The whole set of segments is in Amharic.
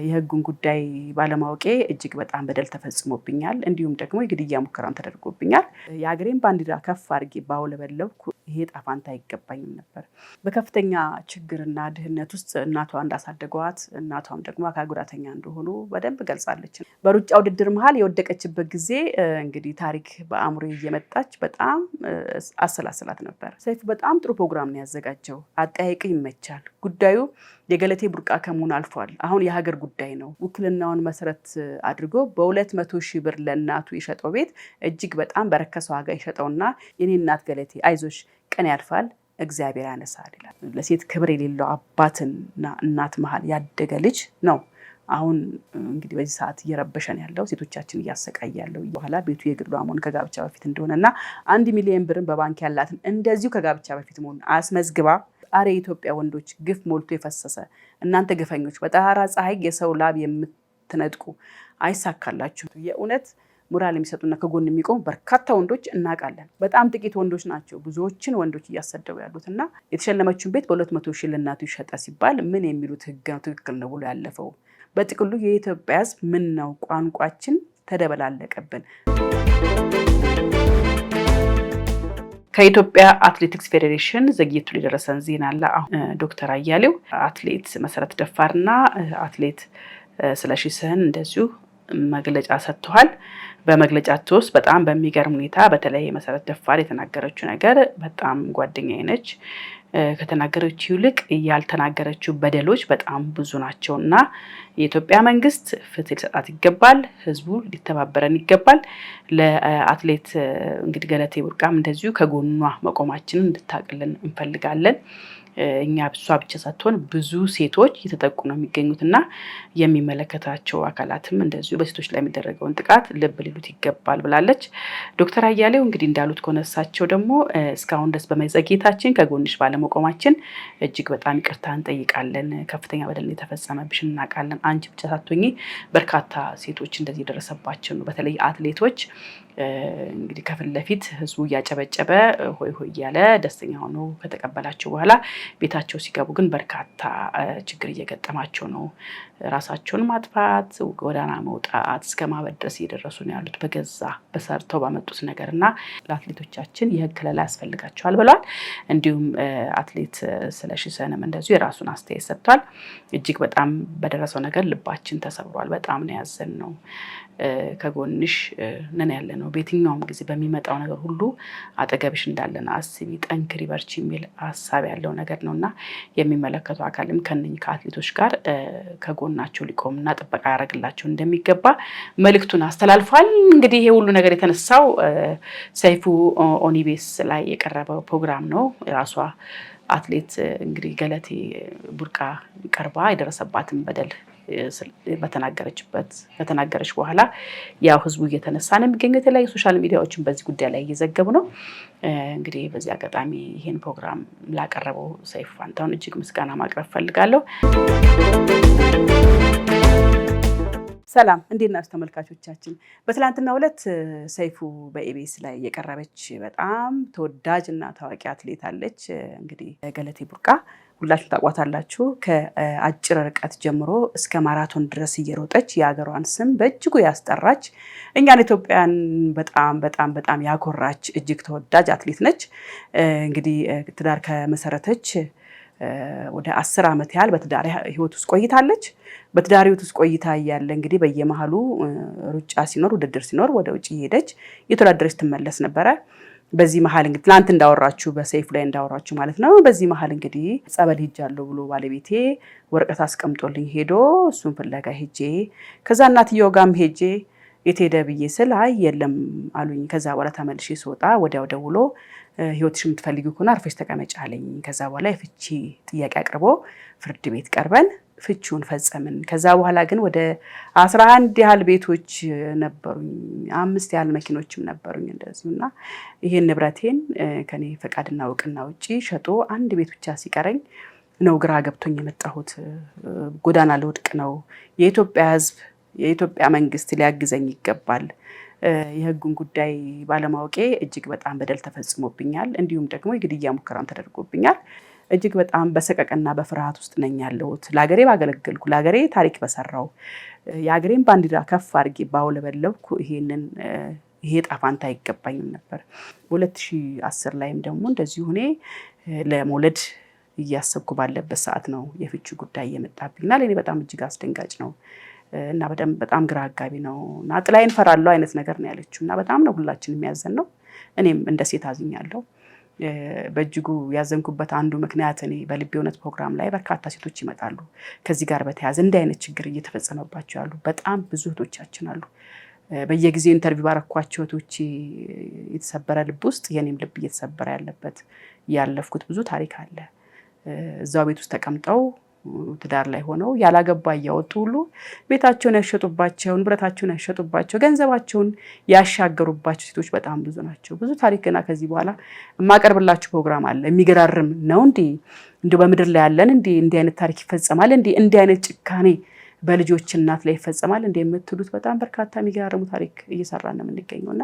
የህጉን ጉዳይ ባለማወቄ እጅግ በጣም በደል ተፈጽሞብኛል እንዲሁም ደግሞ የግድያ ሙከራም ተደርጎብኛል የሀገሬን ባንዲራ ከፍ አድርጌ ባውለበለብኩ ይሄ ጣፋንታ አይገባኝም ነበር በከፍተኛ ችግርና ድህነት ውስጥ እናቷ እንዳሳደጓት እናቷም ደግሞ አካል ጉዳተኛ እንደሆኑ በደንብ ገልጻለች በሩጫ ውድድር መሃል የወደቀችበት ጊዜ እንግዲህ ታሪክ በአእምሮዬ እየመጣች በጣም አሰላስላት ነበር ሰይፉ በጣም ጥሩ ፕሮግራም ነው ያዘጋጀው አጠያይቅ ይመቻል ጉዳዩ የገለቴ ቡርቃ ከመሆን አልፏል አሁን የሀገር ጉዳይ ነው ውክልናውን መሰረት አድርጎ በ200,000 ብር ለእናቱ የሸጠው ቤት እጅግ በጣም በረከሰ ዋጋ የሸጠውና የኔ እናት ገለቴ አይዞሽ ቀን ያልፋል እግዚአብሔር ያነሳል ይላል ለሴት ክብር የሌለው አባትና እናት መሃል ያደገ ልጅ ነው አሁን እንግዲህ በዚህ ሰዓት እየረበሸን ያለው ሴቶቻችን እያሰቃየ ያለው በኋላ ቤቱ የግሏ መሆን ከጋብቻ በፊት እንደሆነና 1 ሚሊዮን ብርን በባንክ ያላትን እንደዚሁ ከጋብቻ በፊት መሆን አስመዝግባ አሬ ኢትዮጵያ ወንዶች ግፍ ሞልቶ የፈሰሰ እናንተ ግፈኞች በጠራራ ፀሐይ የሰው ላብ የምትነጥቁ አይሳካላችሁ የእውነት ሞራል የሚሰጡና ከጎን የሚቆሙ በርካታ ወንዶች እናቃለን በጣም ጥቂት ወንዶች ናቸው ብዙዎችን ወንዶች እያሰደቡ ያሉትና የተሸለመችውን ቤት በ200,000 ለእናቱ ይሸጣ ሲባል ምን የሚሉት ህግ ነው ትክክል ነው ብሎ ያለፈው በጥቅሉ የኢትዮጵያ ሕዝብ ምን ነው ቋንቋችን ተደበላለቀብን ከኢትዮጵያ አትሌቲክስ ፌዴሬሽን ዘግይቶ ሊደረሰን ዜና አለ ዶክተር አያሌው አትሌት መሰረት ደፋርና አትሌት ስለሺ ስህን እንደዚሁ መግለጫ ሰጥተዋል በመግለጫቸው ውስጥ በጣም በሚገርም ሁኔታ በተለይ መሰረት ደፋር የተናገረችው ነገር በጣም ጓደኛዬ ነች ከተናገረችው ይልቅ ያልተናገረችው በደሎች በጣም ብዙ ናቸውና የኢትዮጵያ መንግስት ፍትህ ሊሰጣት ይገባል ህዝቡ ሊተባበረን ይገባል ለአትሌት እንግዲህ ገለቴ ቡርቃም እንደዚሁ ከጎኗ መቆማችንን እንድታቀልን እንፈልጋለን እኛ ብቻ ሳትሆን ብዙ ሴቶች እየተጠቁ ነው የሚገኙትና የሚመለከታቸው አካላትም እንደዚሁ በሴቶች ላይ የሚደረገውን ጥቃት ልብ ሊሉት ይገባል ብላለች ዶክተር አያሌው እንግዲህ እንዳሉት ኮነሳቸው ደግሞ እስካሁን ድረስ በመዘግየታችን ከጎንሽ ባለመቆማችን እጅግ በጣም ይቅርታ እንጠይቃለን ከፍተኛ በደል የተፈጸመብሽ እናቃለን አንቺ ብቻ ሳትሆኚ በርካታ ሴቶች እንደዚህ ደረሰባቸው ነው በተለይ አትሌቶች እንግዲህ ከፍል ለፊት ህዝቡ ያጨበጨበ ሆይ ሆይ ያለ ደስተኛ ሆኖ ከተቀበላቸው በኋላ ቤታቸው ሲገቡ ግን በርካታ ችግር እየገጠማቸው ነው ራሳቸውን ማጥፋት ጎዳና መውጣት እስከማበድ ድረስ እየደረሱ ነው ያሉት በገዛ በሰርተው ባመጡት ነገርና ለአትሌቶቻችን የህግ ከለላ ያስፈልጋቸዋል ብለዋል እንዲሁም አትሌት ስለሺ ስህንም እንደዚሁ የራሱን አስተያየት ሰጥቷል እጅግ በጣም በደረሰው ነገር ልባችን ተሰብሯል በጣም ነው ያዘንነው ከጎንሽ ነን ያለነው በየትኛውም ጊዜ በሚመጣው ነገር ሁሉ አጠገብሽ እንዳለና አስቢ ጠንክሪ በርቺ የሚል ሐሳብ ያለው ነገር ነውና የሚመለከቱ አካልም ከነኝ ከአትሌቶች ጋር ከጎናቸው ሊቆምና ጥበቃ ያደርግላቸው እንደሚገባ መልእክቱን አስተላልፏል እንግዲህ ይሄ ሁሉ ነገር የተነሳው ሰይፉ ኦኒቤስ ላይ የቀረበው ፕሮግራም ነው ራሷ አትሌት እንግዲህ ገለቴ ቡርቃ ቀርባ የደረሰባትን በደል ከተናገረች በኋላ ያው ህዝቡ እየተነሳ ነው የሚገኘው የተለያዩ ሶሻል ሚዲያዎችን በዚህ ጉዳይ ላይ እየዘገቡ ነው እንግዲህ በዚህ አጋጣሚ ይሄን ፕሮግራም ላቀረበው ሰይፉ ፋንታሁን እጅግ ምስጋና ማቅረብ ፈልጋለሁ ሰላም እንዴት ናችሁ ተመልካቾቻችን በትላንትናው ዕለት ሰይፉ በኢቢኤስ ላይ የቀረበች በጣም ተወዳጅና ታዋቂ አትሌት አለች እንግዲህ ገለቴ ቡርቃ ሁላችሁም ታቋታላችሁ ከአጭር ርቀት ጀምሮ እስከ ማራቶን ድረስ እየሮጠች የሀገሯን ስም በእጅጉ ያስጠራች እኛን ኢትዮጵያን በጣም ያኮራች እጅግ ተወዳጅ አትሌት ነች እንግዲህ ትዳር ከመሰረተች ወደ 10 ዓመት ያህል በትዳር ህይወት ውስጥ ቆይታለች በትዳር ህይወት ውስጥ ቆይታ ያለ እንግዲህ በየመሃሉ ሩጫ ሲኖር ውድድር ሲኖር ወደ ውጪ ሄደች የተወዳደረች ትመለስ ነበር በዚህ መሃል እንግዲህ ትላንት እንዳወራችሁ በሰይፉ ላይ እንዳወራችሁ ማለት ነው በዚህ መሃል እንግዲህ ጸበል ሄጃለሁ ብሎ ባለቤቴ ወረቀት አስቀምጦልኝ ሄዶ እሱን ፍለጋ ሄጄ ከዛ እናትየው ጋርም ሄጄ የትሄደ ብዬ ስል አይ የለም አሉኝ ከዛ በኋላ ተመልሼ ስወጣ ወዲያው ደውሎ ህይወትሽ የምትፈልጊው ከሆነ አርፈሽ ተቀመጪ አለኝ ከዛ በኋላ የፍቺ ጥያቄ አቅርቦ ፍርድ ቤት ቀርበን ፍቺውን ፈጸምን ከዛ በኋላ ግን ወደ 11 ያህል ቤቶች ነበሩኝ 5 ያህል መኪኖችም ነበሩኝ እንደዚሁና ይሄን ንብረቴን ከኔ ፈቃድና እውቅና ውጪ ሸጦ አንድ ቤት ብቻ ሲቀረኝ ነው ግራ ገብቶኝ የመጣሁት ጎዳና ልወድቅ ነው የኢትዮጵያ ህዝብ የኢትዮጵያ መንግስት ሊያግዘኝ ይገባል የህጉን ጉዳይ ባለማወቄ እጅግ በጣም በደል ተፈጽሞብኛል እንዲሁም ደግሞ የግድያ ሙከራም ተደርጎብኛል እጅግ በጣም በሰቀቀና በፍርሃት ውስጥ ነኝ ያለሁት። ለሀገሬ ባገለገልኩ፣ ለሀገሬ ታሪክ በሰራው፣ የሀገሬን ባንዲራ ከፍ አድርጌ ባውለበለብኩ ይሄ ጣፋንታ አይገባኝም ነበር። 2010 ላይም ደግሞ እንደዚሁ እኔ ለመውለድ እያሰብኩ ባለበት ሰዓት ነው የፍቺ ጉዳይ የመጣብኝና ለእኔ በጣም እጅግ አስደንጋጭ ነው እና በጣም ግራ አጋቢ ነው እና ጥላዬን እፈራለሁ አይነት ነገር ነው ያለችው እና በጣም ነው ሁላችንም የሚያዘን ነው። እኔም እንደ ሴት አዝኛለሁ። በእጅጉ ያዘንኩበት አንዱ ምክንያት እኔ በልቤ እውነት ፕሮግራም ላይ በርካታ ሴቶች ይመጣሉ ከዚህ ጋር በተያያዘ እንዲህ አይነት ችግር እየተፈጸመባቸው ያሉ በጣም ብዙ እህቶቻችን አሉ። በየጊዜው ኢንተርቪው ባረኳቸው እህቶቼ የተሰበረ ልብ ውስጥ የኔም ልብ እየተሰበረ ያለበት ያለፍኩት ብዙ ታሪክ አለ። እዛው ቤት ውስጥ ተቀምጠው ትዳር ላይ ሆነው ያላገባ እያወጡ ሁሉ ቤታቸውን ያሸጡባቸው፣ ንብረታቸውን ያሸጡባቸው፣ ገንዘባቸውን ያሻገሩባቸው ሴቶች በጣም ብዙ ናቸው። ብዙ ታሪክ ገና ከዚህ በኋላ የማቀርብላችሁ ፕሮግራም አለ። የሚገራርም ነው እንዴ በምድር ላይ ያለን እንዲህ አይነት ታሪክ ይፈጸማል እንዲህ አይነት ጭካኔ በልጆች እናት ላይ ይፈጸማል የምትሉት በጣም በርካታ የሚገራርሙ ታሪክ እየሰራን ነው የምንገኘውና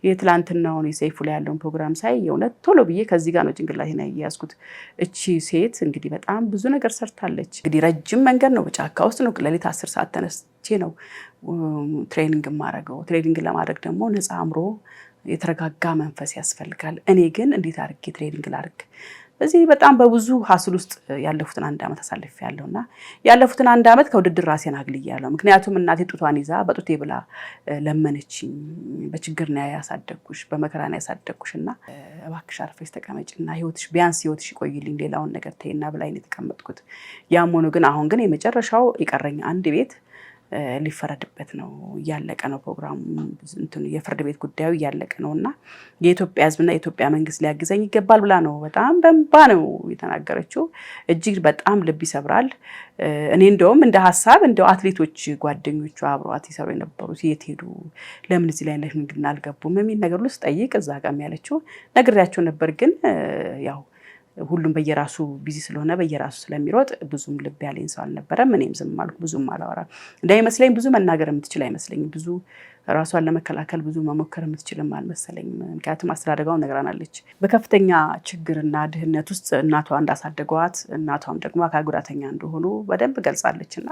የትላንትናውን የሰይፉ ላይ ያለውን ፕሮግራም ሳይ የእውነት ቶሎ ብዬ ከዚህ ጋር ነው ጭንቅላቴን ያያዝኩት። እቺ ሴት እንግዲህ በጣም ብዙ ነገር ሰርታለች። እንግዲህ ረጅም መንገድ ነው፣ በጫካ ውስጥ ነው። ሌሊት 10 ሰዓት ተነስቼ ነው ትሬኒንግ የማደርገው። ትሬኒንግ ለማድረግ ደግሞ ነፃ አእምሮ፣ የተረጋጋ መንፈስ ያስፈልጋል። እኔ ግን እንዴት አድርጌ ትሬኒንግ ላድርግ? በዚህ በጣም በብዙ ሀስል ውስጥ ያለፉትን 1 ዓመት አሳልፌያለሁና ያለፉትን 1 ዓመት ከውድድር ራሴን አግልያለሁ። ምክንያቱም እናቴ ጡቷን ይዛ በጡቴ ብላ ለመነችኝ። በችግር ነው ያሳደግኩሽ፣ በመከራ ነው ያሳደግኩሽና እባክሽ አርፈሽ ተቀመጭና ቢያንስ ህይወትሽ ይቆይልኝ፣ ሌላውን ነገር ተይና ብላኝ ነው የተቀመጥኩት። ያም ሆኖ ግን አሁን ግን የመጨረሻው የቀረኝ አንድ ቤት ሊፈረድበት ነው፣ እያለቀ ነው ፕሮግራሙ። የፍርድ ቤት ጉዳዩ እያለቀ ነውና የኢትዮጵያ ህዝብና የኢትዮጵያ መንግስት ሊያግዘኝ ይገባል ብላ ነው በጣም በእንባ ነው የተናገረችው። እጅግ በጣም ልብ ይሰብራል። እኔ እንደውም እንደ ሀሳብ እንደው አትሌቶች ጓደኞቿ አብረዋት ይሰሩ የነበሩት የት ሄዱ፣ ለምን እዚህ ላይ ንግድና አልገቡም የሚል ነገር ሁሉ ስጠይቅ እዛ ጋር ያለችው ነግሬያቸው ነበር። ግን ያው ሁሉም በየራሱ ቢዚ ስለሆነ በየራሱ ስለሚሮጥ ብዙም ልብ ያለኝ ሰው አልነበረም። እኔም ዝም አልኩ፣ ብዙም አላወራም። እንደሚመስለኝ ብዙ መናገር የምትችል አይመስለኝም። ብዙ ራሷን ለመከላከል ብዙ መሞከር የምትችልም አልመሰለኝም። ምክንያቱም አስተዳደጋውን ነግራናለች። በከፍተኛ ችግርና ድህነት ውስጥ እናቷ እንዳሳደጓት፣ እናቷም ደግሞ አካል ጉዳተኛ እንደሆኑ በደንብ ገልጻለችና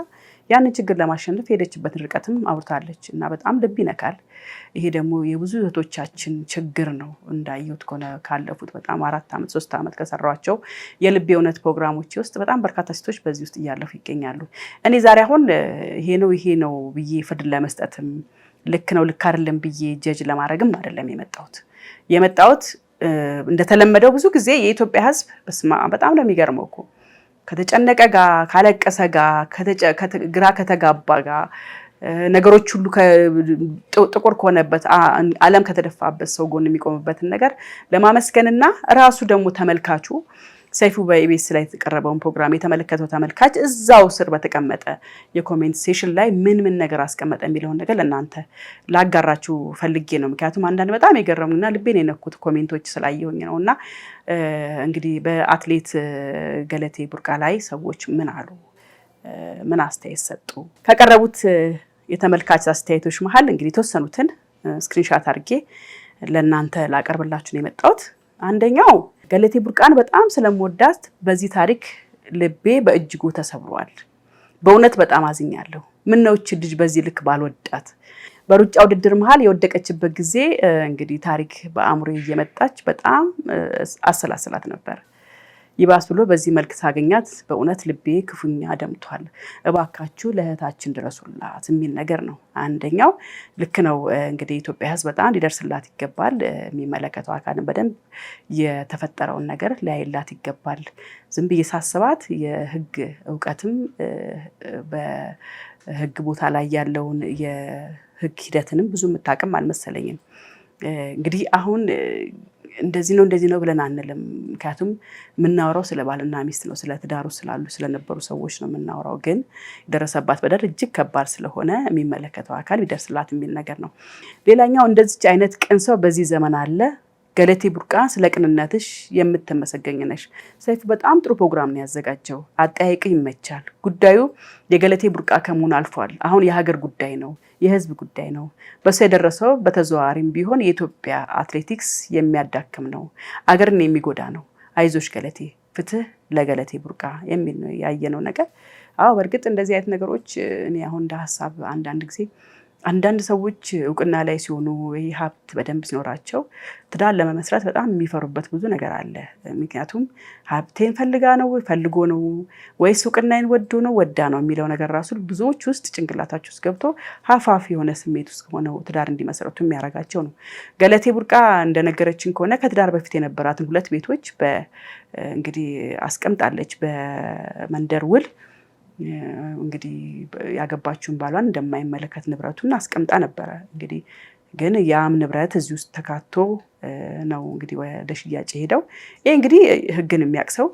ያንን ችግር ለማሸነፍ የሄደችበትን ርቀትም አውርታለች እና በጣም ልብ ይነካል። ይሄ ደግሞ የብዙ እህቶቻችን ችግር ነው። እንዳየሁት ከሆነ ካለፉት በጣም 4 ዓመት 3 ዓመት ከሰሯቸው የልብ የእውነት ፕሮግራሞች ውስጥ በጣም በርካታ ሴቶች በዚህ ውስጥ እያለፉ ይገኛሉ። እኔ ዛሬ አሁን ይሄ ነው ብዬ ፍርድ ለመስጠትም ልክ ነው ልክ አይደለም ብዬ ጀጅ ለማድረግም አይደለም የመጣሁት። እንደተለመደው ብዙ ጊዜ የኢትዮጵያ ሕዝብ በጣም ነው የሚገርመው እኮ ከተጨነቀ ጋር ካለቀሰ ጋር ግራ ከተጋባ ጋር ነገሮች ሁሉ ጥቁር ከሆነበት ዓለም ከተደፋበት ሰው ጎን የሚቆምበትን ነገር ለማመስገንና ራሱ ደግሞ ተመልካቹ ሰይፉ በኢቢኤስ ላይ የተቀረበውን ፕሮግራም የተመለከተው ተመልካች እዛው ስር በተቀመጠ የኮሜንት ሴክሽን ላይ ምን ነገር አስቀመጠ የሚለውን ነገር ለእናንተ ላጋራችሁ ፈልጌ ነው። ምክንያቱም አንዳንድ በጣም የገረሙና ልቤን የነኩት ኮሜንቶች ስላየሁኝ ነውና እንግዲህ በአትሌት ገለቴ ቡርቃ ላይ ሰዎች ምን አሉ፣ ምን አስተያየት ሰጡ? ከቀረቡት የተመልካች አስተያየቶች መሀል እንግዲህ የተወሰኑትን ስክሪንሻት አድርጌ ለእናንተ ላቀርብላችሁ ነው የመጣሁት። አንደኛው ገለቴ ቡርቃን በጣም ስለምወዳት በዚህ ታሪክ ልቤ በእጅጉ ተሰብሯል። በእውነት በጣም አዝኛለሁ። ምን ነው እቺ ልጅ በዚህ ልክ ባልወዳት። በሩጫ ውድድር መሀል የወደቀችበት ጊዜ እንግዲህ ታሪክ በአእምሮ እየመጣች በጣም አሰላስላት ነበር። ይባስ ብሎ በዚህ መልክ ሳገኛት በእውነት ልቤ ክፉኛ ደምቷል። እባካችሁ ለእህታችን ድረሱላት የሚል ነገር ነው። አንደኛው ልክ ነው። እንግዲህ ኢትዮጵያ ሕዝብ በጣም ሊደርስላት ይገባል። የሚመለከተው አካልን በደንብ የተፈጠረውን ነገር ሊያይላት ይገባል። ዝም ብዬ ሳስባት የህግ እውቀትም በህግ ቦታ ላይ ያለውን የህግ ሂደትንም ብዙ የምታውቅም አልመሰለኝም። እንግዲህ አሁን እንደዚህ ነው ብለን አንልም። ምክንያቱም የምናወራው ስለ ባልና ሚስት ነው፣ ስለ ትዳሩ ስላሉ ስለነበሩ ሰዎች ነው የምናወራው። ግን የደረሰባት በደል እጅግ ከባድ ስለሆነ የሚመለከተው አካል ቢደርስላት የሚል ነገር ነው። ሌላኛው እንደዚች አይነት ቅን ሰው በዚህ ዘመን አለ። ገለቴ ቡርቃ ስለ ቅንነትሽ የምትመሰገኝ ነሽ። ሰይፉ በጣም ጥሩ ፕሮግራም ነው ያዘጋጀው። አጠያይቅ ይመቻል። ጉዳዩ የገለቴ ቡርቃ ከመሆን አልፏል። አሁን የሀገር ጉዳይ ነው፣ የህዝብ ጉዳይ ነው። በሱ የደረሰው በተዘዋዋሪም ቢሆን የኢትዮጵያ አትሌቲክስ የሚያዳክም ነው፣ አገርን የሚጎዳ ነው። አይዞሽ ገለቴ ፍትህ ለገለቴ ቡርቃ የሚል ነው ያየነው ነገር። አዎ በእርግጥ እንደዚህ አይነት ነገሮች እኔ አሁን እንደ ሐሳብ አንዳንድ ጊዜ አንዳንድ ሰዎች እውቅና ላይ ሲሆኑ ወይ ሀብት በደንብ ሲኖራቸው ትዳር ለመመስረት በጣም የሚፈሩበት ብዙ ነገር አለ። ምክንያቱም ሀብቴን ፈልጎ ነው ወይስ እውቅናዬን ወዶ ነው ወዳ ነው የሚለው ነገር ራሱ ብዙዎች ውስጥ ጭንቅላታቸው ውስጥ ገብቶ ሀፋፍ የሆነ ስሜት ውስጥ ሆነው ትዳር እንዲመሰረቱ የሚያደርጋቸው ነው። ገለቴ ቡርቃ እንደነገረችን ከሆነ ከትዳር በፊት የነበራትን 2 ቤቶች እንግዲህ አስቀምጣለች በመንደር ውል እንግዲህ ያገባችውን ባሏን እንደማይመለከት ንብረቱን አስቀምጣ ነበረ። እንግዲህ ግን ያም ንብረት እዚህ ውስጥ ተካቶ ነው እንግዲህ ወደ ሽያጭ ሄደው። ይሄ እንግዲህ ህግን የሚያቅሰው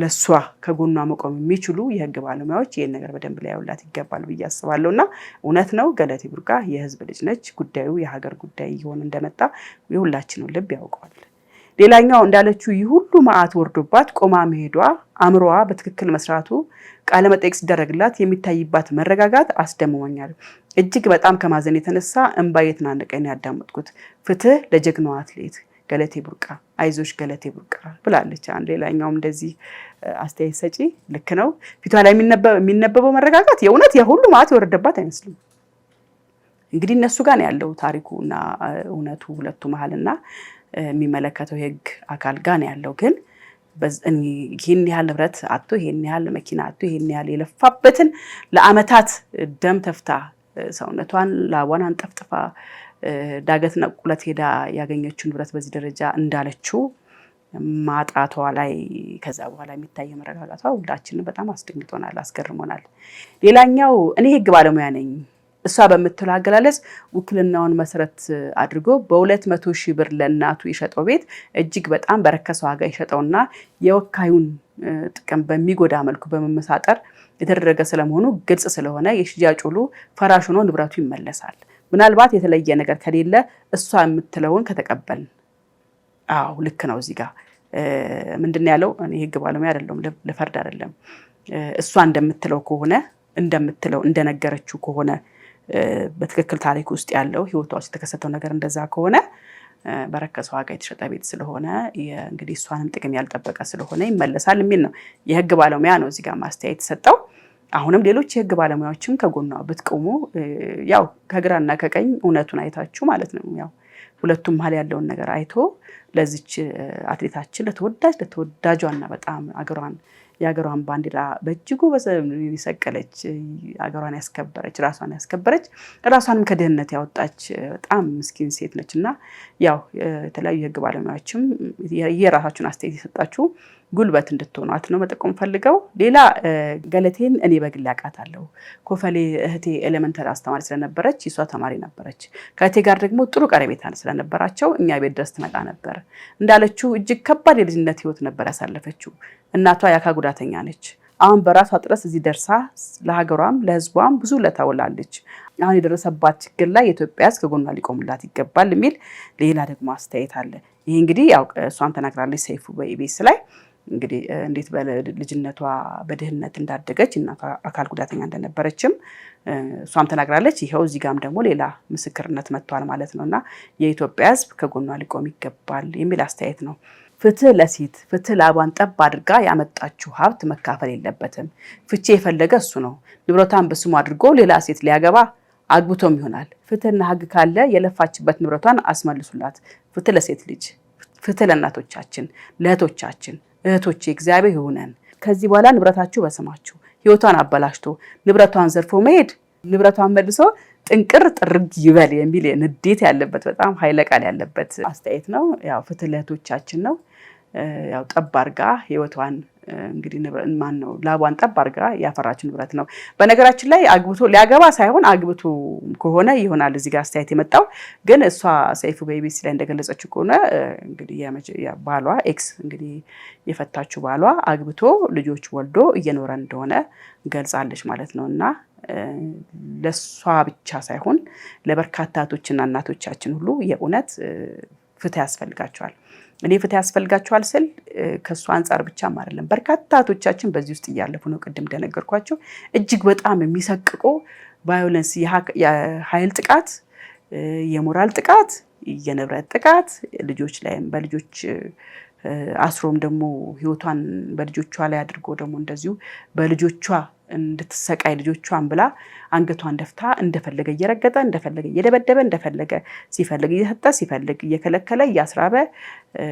ለሷ ከጎኗ መቆም የሚችሉ የህግ ባለሙያዎች ይሄን ነገር በደንብ ሊያዩላት ይገባል ብዬ አስባለሁና እውነት ነው ገለቴ ቡርቃ የህዝብ ልጅ ነች። ጉዳዩ የሀገር ጉዳይ እየሆነ እንደመጣ የሁላችንም ልብ ያውቀዋል። ሌላኛው እንዳለችው ይህ ሁሉ መዓት ወርዶባት ቆማ መሄዷ አእምሮዋ በትክክል መስራቱ ቃለ መጠይቅ ሲደረግላት የሚታይባት መረጋጋት አስደምሞኛል። እጅግ በጣም ከማዘን የተነሳ እንባ የተናነቀኝ ያዳመጥኩት። ፍትህ ለጀግናዋ አትሌት ገለቴ ቡርቃ፣ አይዞሽ ገለቴ ቡርቃ ብላለች። አንድ ሌላኛውም እንደዚህ አስተያየት ሰጪ ልክ ነው። ፊቷ ላይ የሚነበበው መረጋጋት የእውነት የሁሉ መዓት የወረደባት አይመስልም። እንግዲህ እነሱ ጋር ያለው ታሪኩና እውነቱ ሁለቱ መሀልና የሚመለከተው የህግ አካል ጋር ያለው ግን ይህን ያህል ንብረት አጥቶ ይህን ያህል መኪና አጥቶ ይህን ያህል የለፋበትን ለአመታት ደም ተፍታ ሰውነቷን ላቧን አንጠፍጥፋ ዳገትና ቁልቁለት ሄዳ ያገኘችው ንብረት በዚህ ደረጃ እንዳለችው ማጣቷ ላይ ከዛ በኋላ የሚታይ መረጋጋቷ ሁላችንም በጣም አስደንግጦናል፣ አስገርሞናል። ሌላኛው እኔ ህግ ባለሙያ ነኝ እሷ በምትለው አገላለጽ ውክልናውን መሰረት አድርጎ በ200,000 ብር ለእናቱ የሸጠው ቤት እጅግ በጣም በረከሰ ዋጋ የሸጠውና የወካዩን ጥቅም በሚጎዳ መልኩ በመመሳጠር የተደረገ ስለመሆኑ ግልጽ ስለሆነ የሽያጭ ውሉ ፈራሽ ሆኖ ንብረቱ ይመለሳል። ምናልባት የተለየ ነገር ከሌለ እሷ የምትለውን ከተቀበልን አዎ ልክ ነው። እዚህ ጋር ምንድነው ያለው? እኔ ህግ ባለሙያ አይደለም ለፈርድ አይደለም። እሷ እንደምትለው እንደነገረችው ከሆነ በትክክል ታሪክ ውስጥ ያለው ህይወቷ ውስጥ የተከሰተው ነገር እንደዛ ከሆነ በረከሰ ዋጋ የተሸጠ ቤት ስለሆነ እንግዲህ እሷንም ጥቅም ያልጠበቀ ስለሆነ ይመለሳል የሚል ነው። የህግ ባለሙያ ነው እዚህ ጋር ማስተያየት ሰጠው። አሁንም ሌሎች የህግ ባለሙያዎችም ከጎኗ ብትቆሙ ያው ከግራና ከቀኝ እውነቱን አይታችሁ ማለት ነው ያው ሁለቱም መሀል ያለውን ነገር አይቶ ለዚች አትሌታችን ለተወዳጇና በጣም የሀገሯን ባንዲራ በእጅጉ የሰቀለች አገሯን ያስከበረች ራሷንም ከድህነት ያወጣች በጣም ምስኪን ሴት ነችና ያው የተለያዩ የህግ ባለሙያዎችም የራሳችሁን አስተያየት የሰጣችሁ ጉልበት እንድትሆኗት ነው መጠቆም ፈልገው። ሌላ ገለቴን እኔ በግል አውቃታለሁ። ኮፈሌ እህቴ ኤሌመንተሪ አስተማሪ ስለነበረች እሷ ተማሪ ነበረች። ከእህቴ ጋር ደግሞ ጥሩ ቀረቤታ ስለነበራቸው እኛ ቤት ድረስ ትመጣ ነበር። እንዳለችው እጅግ ከባድ የልጅነት ህይወት ነበር ያሳለፈችው። እናቷ የአካል ጉዳተኛ ነች። አሁን በራሷ ጥረት እዚህ ደርሳ ለሀገሯም ለህዝቧም ብዙ ለታውላለች። አሁን የደረሰባት ችግር ላይ የኢትዮጵያ ህዝብ ከጎኗ ሊቆምላት ይገባል የሚል ሌላ ደግሞ አስተያየት አለ። ይሄ እንግዲህ ያው እሷም ተናግራለች ሰይፉ በኢቢኤስ ላይ እንግዲህ እንዴት በልጅነቷ በድህነት እንዳደገች እናቷ አካል ጉዳተኛ እንደነበረችም እሷም ተናግራለች። ይሄው እዚህ ጋርም ደግሞ ሌላ ምስክርነት መጥቷል ማለት ነውና የኢትዮጵያ ህዝብ ከጎኗ ሊቆም ይገባል የሚል አስተያየት ነው። ፍትህ ለሴት ፍትህ ላቧን ጠብ አድርጋ ያመጣችው ሀብት መካፈል የለበትም። ፍቺ የፈለገ እሱ ነው። ንብረቷን በስሙ አድርጎ ሌላ ሴት ሊያገባ አግብቶም ይሆናል። ፍትህና ህግ ካለ የለፋችበት ንብረቷን አስመልሱላት። ፍትህ ለሴት ልጅ፣ ፍትህ ለእናቶቻችን፣ ለእህቶቻችን። እህቶቼ እግዚአብሔር ይሁነን። ከዚህ በኋላ ንብረታችሁ በስማችሁ ህይወቷን አበላሽቶ ንብረቷን ዘርፎ መሄድ ንብረቷን መልሶ ጥንቅር ጥርግ ይበል የሚል ንዴት ያለበት በጣም ኃይለ ቃል ያለበት አስተያየት ነው። ያው ፍትህ ለእህቶቻችን ነው። ያው ጠብ አድርጋ ህይወቷን እንግዲህ ማን ነው ላቧን ጠብ አድርጋ ያፈራች ንብረት ነው። በነገራችን ላይ አግብቶ ሊያገባ ሳይሆን አግብቶ ከሆነ ይሆናል እዚህ ጋር አስተያየት የመጣው። ግን እሷ ሰይፉ በኢቢኤስ ላይ እንደገለጸችው ከሆነ እንግዲህ ባሏ ኤክስ እንግዲህ የፈታችው ባሏ አግብቶ ልጆች ወልዶ እየኖረ እንደሆነ ገልጻለች ማለት ነውና ለሷ ብቻ ሳይሆን ለበርካታ እህቶችና እናቶቻችን ሁሉ የእውነት ፍትህ ያስፈልጋቸዋል። እኔ ፍትህ ያስፈልጋቸዋል ስል ከሷ አንፃር ብቻም አይደለም። በርካታ እህቶቻችን በዚህ ውስጥ እያለፉ ነው። ቅድም እንደነገርኳቸው እጅግ በጣም የሚሰቅቁ ቫዮለንስ፣ የኃይል ጥቃት፣ የሞራል ጥቃት፣ የንብረት ጥቃት ልጆች ላይም በልጆች አስሮም ደግሞ ህይወቷን በልጆቿ ላይ አድርጎ ደግሞ እንደዚሁ በልጆቿ እንድትሰቃይ ልጆቿን ብላ አንገቷን ደፍታ እንደፈለገ እየረገጠ እንደፈለገ እየደበደበ እንደፈለገ ሲፈልግ እየሰጠ ሲፈልግ እየከለከለ እያስራበ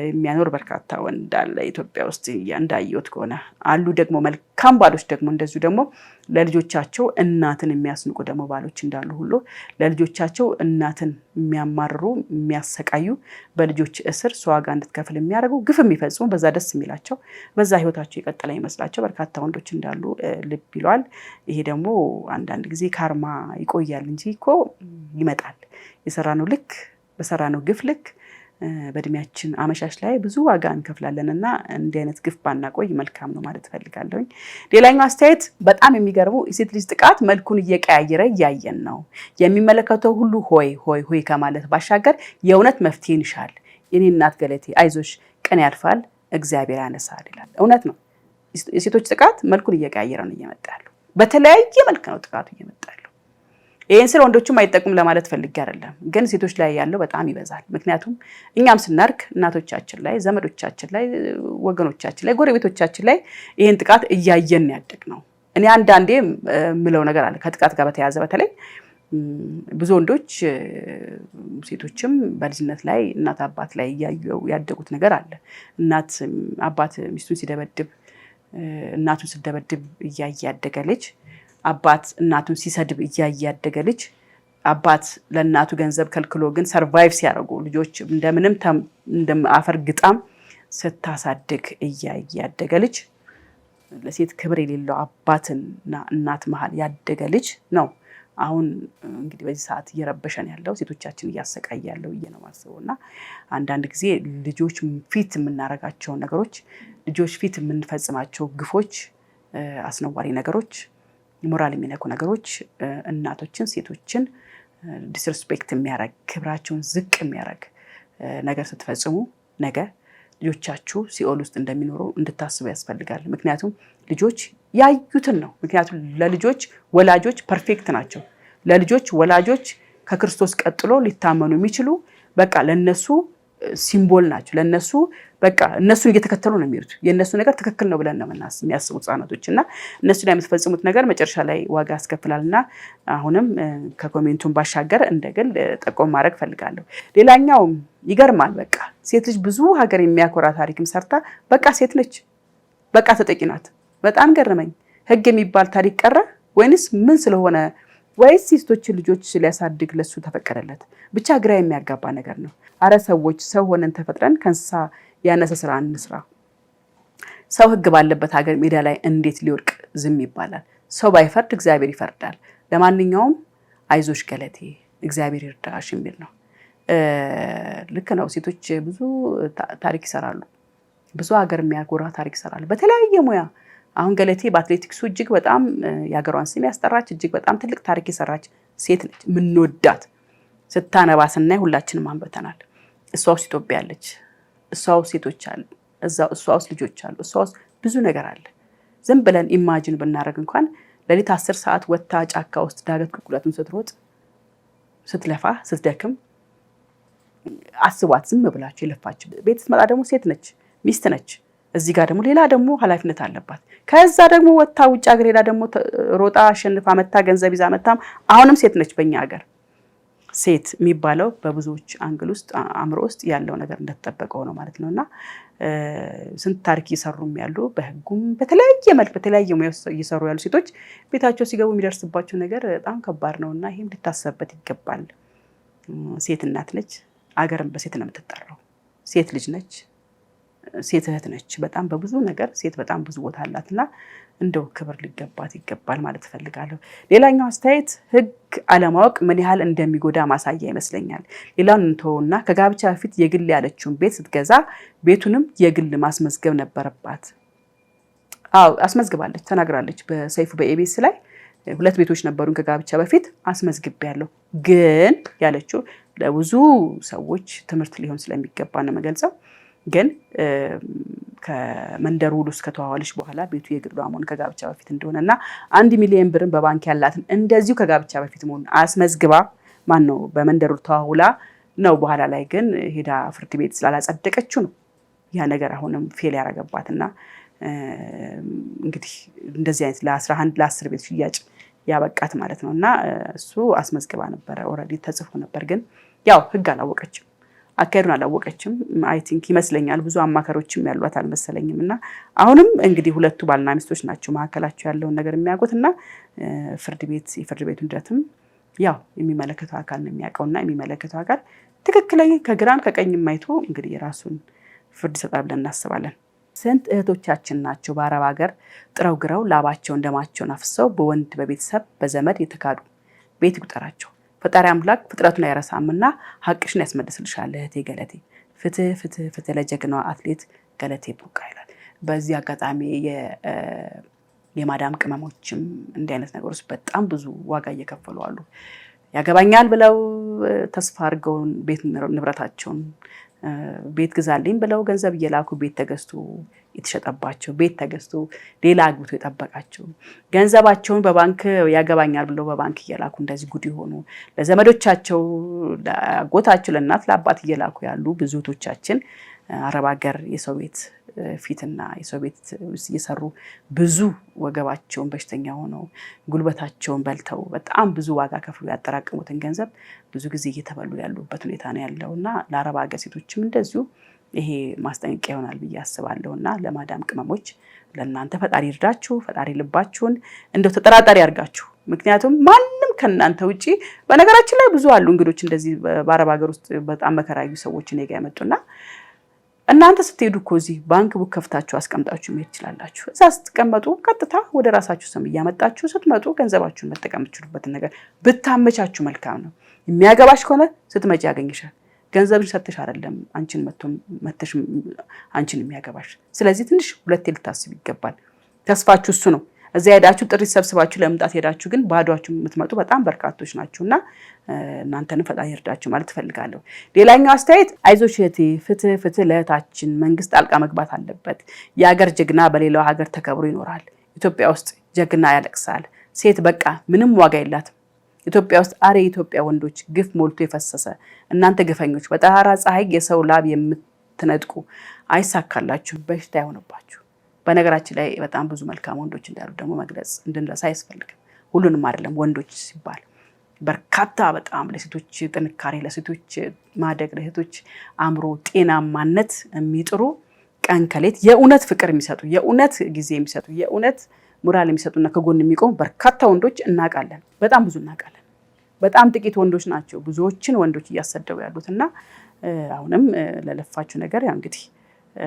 የሚያኖር በርካታ ወንድ አለ ኢትዮጵያ ውስጥ እንዳየሁት ከሆነ። አሉ ደግሞ መልካም ባሎች ደግሞ እንደዚሁ ደግሞ ለልጆቻቸው እናትን የሚያስንቁ ደግሞ ባሎች እንዳሉ ሁሉ ለልጆቻቸው እናትን የሚያማርሩ የሚያሰቃዩ በልጆች እስር ዋጋ እንድትከፍል የሚያደርጉ ግፍ የሚፈጽሙ በዛ ደስ የሚላቸው በዛ ህይወታቸው የቀጠለ ይመስላቸው በርካታ ወንዶች እንዳሉ ልብ ይሏል። ይሄ ደግሞ አንዳንድ ጊዜ ካርማ ይቆያል እንጂ እኮ ይመጣል። የሰራነው ልክ በሰራነው ግፍ ልክ በእድሜያችን አመሻሽ ላይ ብዙ ዋጋ እንከፍላለንና እንዲህ አይነት ግፍ ባናቆይ መልካም ነው ማለት ፈልጋለሁኝ። ሌላኛው አስተያየት በጣም የሚገርመው የሴት ልጅ ጥቃት መልኩን እየቀያየረ እያየን ነው። የሚመለከተው ሁሉ ሆይ ሆይ ሆይ ከማለት ባሻገር የእውነት መፍትሄ ይሻል። የኔ እናት ገለቴ አይዞሽ፣ ቀን ያልፋል፣ እግዚአብሔር ያነሳል ይላል። እውነት ነው። የሴቶች ጥቃት መልኩን እየቀያየረ ነው እየመጣ ያለው። በተለያየ መልክ ነው ጥቃቱ እየመጣ ያለው። ይሄን ስለ ወንዶችም አይጠቁም ለማለት ፈልጌ አይደለም፣ ግን ሴቶች ላይ ያለው በጣም ይበዛል። ምክንያቱም እኛም ስናርክ እናቶቻችን ላይ፣ ዘመዶቻችን ላይ፣ ወገኖቻችን ላይ፣ ጎረቤቶቻችን ላይ ይሄን ጥቃት እያየን ያደግ ነው። እኔ አንዳንዴ ምለው ነገር አለ ከጥቃት ጋር በተያያዘ በተለይ ብዙ ወንዶች ሴቶችም በልጅነት ላይ እናት አባት ላይ ያደጉት ነገር አለ። እናት አባት ሚስቱን ሲደበድብ እናቱን ሲደበድብ እያየ ያደገ ልጅ፣ አባት እናቱን ሲሰድብ እያየ ያደገ ልጅ፣ አባት ለእናቱ ገንዘብ ከልክሎ ግን ሰርቫይቭ ሲያደርጉ ልጆች እንደምንም አፈር ግጣም ስታሳድግ እያየ ያደገ ልጅ፣ ለሴት ክብር የሌለው አባትና እናት መሀል ያደገ ልጅ ነው አሁን እንግዲህ በዚህ ሰዓት እየረበሸን ያለው ሴቶቻችን እያሰቃየ ያለው ነው ማስበውና አንዳንድ ጊዜ ልጆች ፊት የምናረጋቸው ነገሮች፣ ልጆች ፊት የምንፈጽማቸው ግፎች፣ አስነዋሪ ነገሮች፣ ሞራል የሚነኩ ነገሮች እናቶችን ሴቶችን ዲስሪስፔክት የሚያረግ ክብራቸውን ዝቅ የሚያረግ ነገር ስትፈጽሙ ነገ ልጆቻችሁ ሲኦል ውስጥ እንደሚኖሩ እንድታስቡ ያስፈልጋል። ምክንያቱም ልጆች ያዩትን ነው። ምክንያቱም ለልጆች ወላጆች ፐርፌክት ናቸው። ለልጆች ወላጆች ከክርስቶስ ቀጥሎ ሊታመኑ የሚችሉ በቃ ለነሱ ሲምቦል ናቸው። ለነሱ በቃ እነሱን እየተከተሉ ነው የሚሄዱት። የነሱ ነገር ትክክል ነው ብለን ነው የሚያስቡት ህጻናቶችና እነሱ ላይ የምትፈጽሙት ነገር መጨረሻ ላይ ዋጋ ያስከፍላልና አሁንም ከኮሜንቱን ባሻገር እንደግል ጠቆም ማድረግ ፈልጋለሁ። ሌላኛው ይገርማል። በቃ ሴት ልጅ ብዙ ሀገር የሚያኮራ ታሪክም ሰርታ በቃ ሴት ነች፣ በቃ ተጠቂ ናት። በጣም ገረመኝ። ህግ የሚባል ታሪክ ቀረ ወይንስ ምን ስለሆነ ወይስ ሴቶችን ልጆች ሊያሳድግ ለሱ ተፈቀደለት? ብቻ ግራ የሚያጋባ ነገር ነው። አረ ሰዎች ሰው ሆነን ተፈጥረን ከእንስሳ ያነሰ ስራ እንስራ። ሰው ህግ ባለበት ሀገር ሜዳ ላይ እንዴት ሊወድቅ ዝም ይባላል? ሰው ባይፈርድ እግዚአብሔር ይፈርዳል። ለማንኛውም አይዞሽ ገለቴ እግዚአብሔር ይርዳሽ የሚል ነው። ልክ ነው። ሴቶች ብዙ ታሪክ ይሰራሉ። ብዙ ሀገር የሚያጎራ ታሪክ ይሰራሉ በተለያየ ሙያ። አሁን ገለቴ በአትሌቲክሱ እጅግ በጣም የሀገሯን ስም ያስጠራች እጅግ በጣም ትልቅ ታሪክ የሰራች ሴት ነች። ምንወዳት ስታነባ ስናይ ሁላችንም አንበተናል። እሷ ውስጥ ኢትዮጵያ አለች፣ እሷ ውስጥ ሴቶች አሉ፣ እሷ ውስጥ ልጆች አሉ፣ እሷ ውስጥ ብዙ ነገር አለ። ዝም ብለን ኢማጂን ብናደርግ እንኳን ሌሊት 10 ሰዓት ወጥታ ጫካ ውስጥ ዳገት ቁልቁለቱን ስትሮጥ ስትለፋ ስትደክም አስቧት። ዝም ብላችሁ የለፋችሁ ቤት ስትመጣ ደግሞ ሴት ነች፣ ሚስት ነች። እዚህ ጋር ደግሞ ሌላ ደግሞ ኃላፊነት አለባት። ከዛ ደግሞ ወጥታ ውጭ ሀገር ሄዳ ደግሞ ሮጣ አሸንፋ መታ ገንዘብ ይዛ መታም አሁንም ሴት ነች። በእኛ ሀገር ሴት የሚባለው በብዙዎች አንግል ውስጥ አእምሮ ውስጥ ያለው ነገር እንደተጠበቀው ነው ማለት ነውና ስንት ታሪክ እየሰሩም ያሉ በህጉም በተለያየ መልክ በተለያየ ሙያ እየሰሩ ያሉ ሴቶች ቤታቸው ሲገቡ የሚደርስባቸው ነገር በጣም ከባድ ነውና ይሄም ሊታሰብበት ይገባል። ሴት እናት ነች፣ አገርም በሴት ነው የምትጠራው። ሴት ልጅ ነች፣ ሴት እህት ነች። በጣም በብዙ ነገር ሴት በጣም ብዙ ቦታ አላትና እንደው ክብር ሊገባት ይገባል ማለት ፈልጋለሁ። ሌላኛው አስተያየት ህግ አለማወቅ ምን ያህል እንደሚጎዳ ማሳያ ይመስለኛል። ሌላውን እንተውና ከጋብቻ በፊት የግል ያለችውን ቤት ስትገዛ ቤቱንም የግል ማስመዝገብ ነበረባት። አዎ አስመዝግባለች፣ ተናግራለች። በሰይፉ በኤቢኤስ ላይ 2 ቤቶች ነበሩን ከጋብቻ በፊት አስመዝግቤያለሁ። ግን ያለችው ለብዙ ሰዎች ትምህርት ሊሆን ስለሚገባ ነው መገልጸው። ግን ከመንደር ውል ውስጥ ከተዋዋለች በኋላ ቤቱ የግሏ መሆን ከጋብቻ በፊት እንደሆነና 1 ሚሊዮን ብርን በባንክ ያላትን እንደዚሁ ከጋብቻ በፊት መሆን አስመዝግባ በመንደር ውል ተዋውላ ነው። በኋላ ላይ ግን ሄዳ ፍርድ ቤት ስላላጸደቀችው ነው ያ ነገር አሁንም ፌል ያረጋባትና እንግዲህ እንደዚህ አይነት ለ11 ለ10 ቤት ሽያጭ ያበቃት ማለት ነውና እሱ አስመዝግባ ነበር ኦሬዲ ተጽፎ ነበር ግን ያው ህግ አላወቀችም አካሄዱን አላወቀችም አይ ቲንክ ይመስለኛል ብዙ አማካሪዎችም ያሏት አልመሰለኝምና አሁንም እንግዲህ ሁለቱ ባልና ሚስቶች ናቸው ማከላቸው ያለውን ነገር የሚያውቁትና ፍርድ ቤቱን ድረትም ያው የሚመለከተው አካል ነው የሚያውቀውና የሚመለከተው አካል ትክክለኛ ከግራም ከቀኝም ማይቶ እንግዲህ የራሱን ፍርድ ይሰጣል ብለን እናስባለን ስንት እህቶቻችን ናቸው በአረብ ሀገር ጥረው ግረው ላባቸውን ደማቸውን አፍሰው በወንድ በቤተሰብ በዘመድ የተካዱ ቤት ይቁጠራቸው ፈጣሪ አምላክ ፍጥረቱን አይረሳምና ሐቅሽን ያስመልስልሻል እህቴ ገለቴ ፍትህ ለጀግናዋ አትሌት ገለቴ ቡርቃ ይላል በዚህ አጋጣሚ የማዳም ቅመሞችም እንዲህ አይነት ነገሮች በጣም ብዙ ዋጋ እየከፈሉ አሉ ያገባኛል ብለው ተስፋ አድርገው ቤት ንብረታቸውን ቤት ግዛልኝ ብለው ገንዘብ እየላኩ ቤት ተገዝቶ የተሸጠባቸው ቤት ተገዝቶ ሌላ አግብቶ የጠበቃቸው ገንዘባቸውን በባንክ ያገባኛል ብለው በባንክ እየላኩ እንደዚህ ጉድ ይሆኑ ለዘመዶቻቸው ለአጎታቸው ለእናት ለአባት እየላኩ ያሉ ብዙቶቻችን አረብ ሀገር የሰው ቤት ፊትና የሰው ቤት እየሰሩ ብዙ ወገባቸውን በሽተኛ ሆነው ጉልበታቸውን በልተው በጣም ብዙ ዋጋ ከፍለው ያጠራቀሙትን ገንዘብ ብዙ ጊዜ እየተበሉ ያሉበት ሁኔታ ነው ያለውና ለአረብ ሀገር ሴቶችም እንደዚሁ ይሄ ማስጠንቀቂያ ይሆናል ብዬ አስባለሁና ለማዳም ቅመሞች ለእናንተ ፈጣሪ ይርዳችሁ ፈጣሪ ልባችሁን እንደው ተጠራጣሪ ያርጋችሁ ምክንያቱም ማንንም ከናንተ ውጪ በነገራችን ላይ ብዙ አሉ እንግዶች እንደዚህ በአረብ ሀገር ውስጥ በጣም መከራዩ ሰዎች እኔ ጋር ያመጡና እናንተ ስትሄዱ ኮዚ ባንክ ቡክ ከፍታችሁ አስቀምጣችሁ መሄድ ይችላልላችሁ እዛ ስትቀመጡ ቀጥታ ወደ ራሳችሁ ስም ያመጣችሁ ስትመጡ ገንዘባችሁን መጠቀም ትችሉበት ነገር ብታመቻችሁ መልካም ነው የሚያገባሽ ከሆነ ስትመጪ ያገኝሻል ገንዘብን ሰጥተሽ አይደለም አንቺን መተሽ አንቺን የሚያገባሽ ስለዚህ ትንሽ ሁለቴ ልታስብ ይገባል ተስፋችሁ እሱ ነው እዛ ሄዳችሁ ጥሪ ሰብስባችሁ ለምጣት ሄዳችሁ ግን ባዷችሁ የምትመጡ በጣም በርካቶች ናችሁና እናንተንም ፈጣሪ ይርዳችሁ ማለት ፈልጋለሁ ሌላኛው አስተያየት አይዞሽ እህቴ ፍትህ ለእህታችን መንግስት ጣልቃ መግባት አለበት የሀገር ጀግና በሌላው ሀገር ተከብሮ ይኖራል ኢትዮጵያ ውስጥ ጀግና ያለቅሳል ሴት በቃ ምንም ዋጋ የላትም ኢትዮጵያ ውስጥ አሬ ኢትዮጵያ ወንዶች ግፍ ሞልቶ የፈሰሰ እናንተ ግፈኞች በጠራራ ፀሐይ የሰው ላብ የምትነጥቁ አይሳካላችሁ በሽታ ይሆንባችሁ በነገራችን ላይ በጣም ብዙ መልካም ወንዶች እንዳሉ ደግሞ መግለጽ እንድንረሳ ያስፈልጋል ሁሉንም አይደለም ወንዶች ሲባል በርካታ በጣም ለሴቶች ጥንካሬ ለሴቶች ማደግ ለሴቶች አምሮ ጤናማነት የሚጥሩ ቀንከሌት የኡነት ፍቅር የሚሰጡ የኡነት ጊዜ የሚሰጡ የኡነት ሞራል የሚሰጡና ከጎን የሚቆሙ በርካታ ወንዶች እናቃለን በጣም ብዙ እናቃለን በጣም ጥቂት ወንዶች ናቸው ብዙዎችን ወንዶች እያሰደው ያሉትና አሁንም ለለፋችሁ ነገር ያ እንግዲህ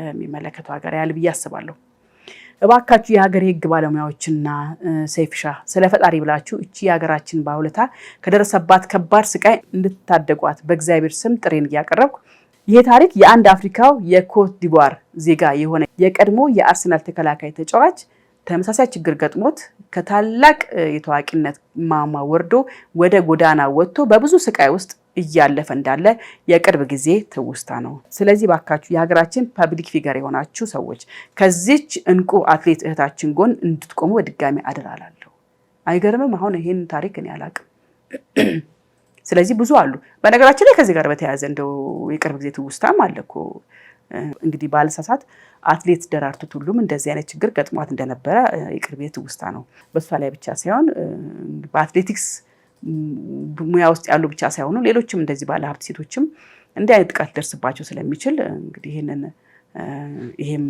የሚመለከተው ሀገር ያል በያስባለሁ እባካችሁ የሀገር ህግ ባለሙያዎችና ሰይፍሻ ስለፈጣሪ ብላችሁ እቺ የሀገራችን ባውለታ ከደረሰባት ከባድ ስቃይ እንድታደጓት በእግዚአብሔር ስም ጥሬን ያቀርብኩ ይሄ ታሪክ የአንድ አፍሪካው የኮት ዲቯር ዜጋ የሆነ የቀድሞ የአርሰናል ተከላካይ ተጫዋች ተመሳሳይ ችግር ገጥሞት ከታላቅ የታዋቂነት ማማ ወርዶ ወደ ጎዳና ወጥቶ በብዙ ስቃይ ውስጥ እያለፈ እንዳለ የቅርብ ጊዜ ትውስታ ነው ስለዚህ ባካችሁ የሀገራችን ፐብሊክ ፊገር የሆናችሁ ሰዎች ከዚች እንቁ አትሌት እህታችን ጎን እንድትቆሙ በድጋሚ አደራላለሁ አይገርምም አሁን ይሄን ታሪክ እኔ አላቅም ስለዚህ ብዙ አሉ በነገራችን ላይ ከዚህ ጋር በተያያዘ እንደው የቅርብ ጊዜ ትውስታም አለኮ እንግዲህ ባልሳሳት አትሌት ደራርቱ ቱሉም እንደዚህ አይነት ችግር ገጥሟት እንደነበረ የቅርብ ጊዜ ትውስታ ነው በሷ ላይ ብቻ ሳይሆን በአትሌቲክስ ሙያ ውስጥ ያሉ ብቻ ሳይሆኑ ሌሎችም እንደዚህ ባለ ሀብት ሴቶችም እንዲህ አይነት ጥቃት ደርስባቸው ስለሚችል እንግዲህ ይሄም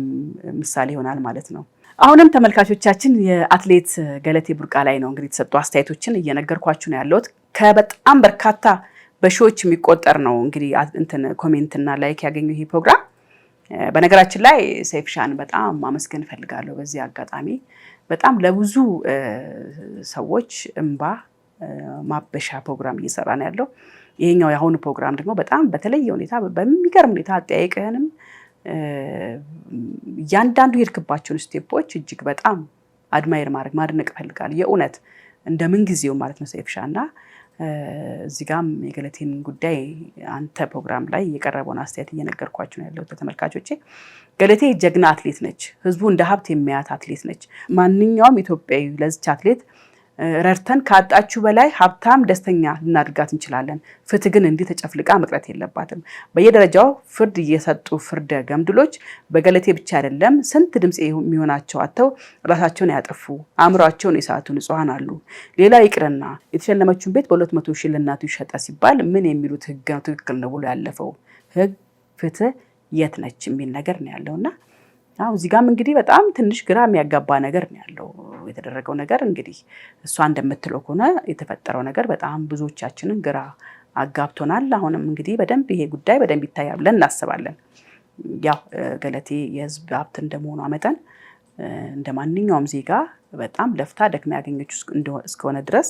ምሳሌ ይሆናል ማለት ነው አሁንም ተመልካቾቻችን የአትሌት ገለቴ ቡርቃ ላይ ነው እንግዲህ ተሰጡ አስተያየቶችን እየነገርኳችሁ ነው ያለሁት ከበጣም በርካታ በሺዎች የሚቆጠር ነው እንግዲህ ኮሜንትና ላይክ ያገኙ ይሄ ፕሮግራም በነገራችን ላይ ሰይፍሻን በጣም ማመስገን ፈልጋለሁ በዚህ አጋጣሚ በጣም ለብዙ ሰዎች እንባ ማበሻ ፕሮግራም እየሰራ ነው ያለው ይሄኛው ያሁኑ ፕሮግራም ደግሞ በጣም በተለየ ሁኔታ በሚገርም ሁኔታ አጠያይቀንም ያንዳንዱ የርክባቸውን ስቴፖች እጅግ በጣም አድማየር ማድነቅ ፈልጋለሁ የኡነት እንደምን ጊዜው ማለት ነው ሰይፍሻና እዚህ ጋም የገለቴን ጉዳይ አንተ ፕሮግራም ላይ የቀረበውን አስተያየት እየነገርኳችሁ ነው ያለው ተመልካቾቼ ገለቴ ጀግና አትሌት ነች ህዝቡ እንደ ሀብት የሚያት አትሌት ነች ማንኛውም ኢትዮጵያዊ ለዚች አትሌት ረርተን ካጣችሁ በላይ ሀብታም ደስተኛ ልናድርጋት እንችላለን። ፍትህ ግን እንዲህ ተጨፍልቃ መቅረት የለባትም። በየደረጃው ፍርድ እየሰጡ ፍርደ ገምድሎች በገለቴ ብቻ አይደለም ስንት ድምጽ የሚሆናቸው አተው ራሳቸውን ያጠፉ አእምሯቸውን የሳቱ ንጹሃን አሉ። ሌላ ይቅርና የተሸለመችውን ቤት በ200 ሺህ ለእናቱ ይሸጣ ሲባል ምን የሚሉት ህግ ነው ትክክል ነው ብሎ ያለፈው? ህግ ፍትህ የት ነች የሚል ነገር ነው ያለውና አው እዚህ ጋርም እንግዲህ በጣም ትንሽ ግራ የሚያጋባ ነገር ነው ያለው የተደረገው ነገር። እንግዲህ እሷ እንደምትለው ከሆነ የተፈጠረው ነገር በጣም ብዙዎቻችንን ግራ አጋብቶናል። አሁንም እንግዲህ በደንብ ይሄ ጉዳይ በደንብ ይታያል ብለን እናስባለን። ያው ገለቴ የህዝብ ሀብት እንደመሆኗ መጠን እንደማንኛውም ዜጋ በጣም ለፍታ ደክማ ያገኘችው እስከሆነ ድረስ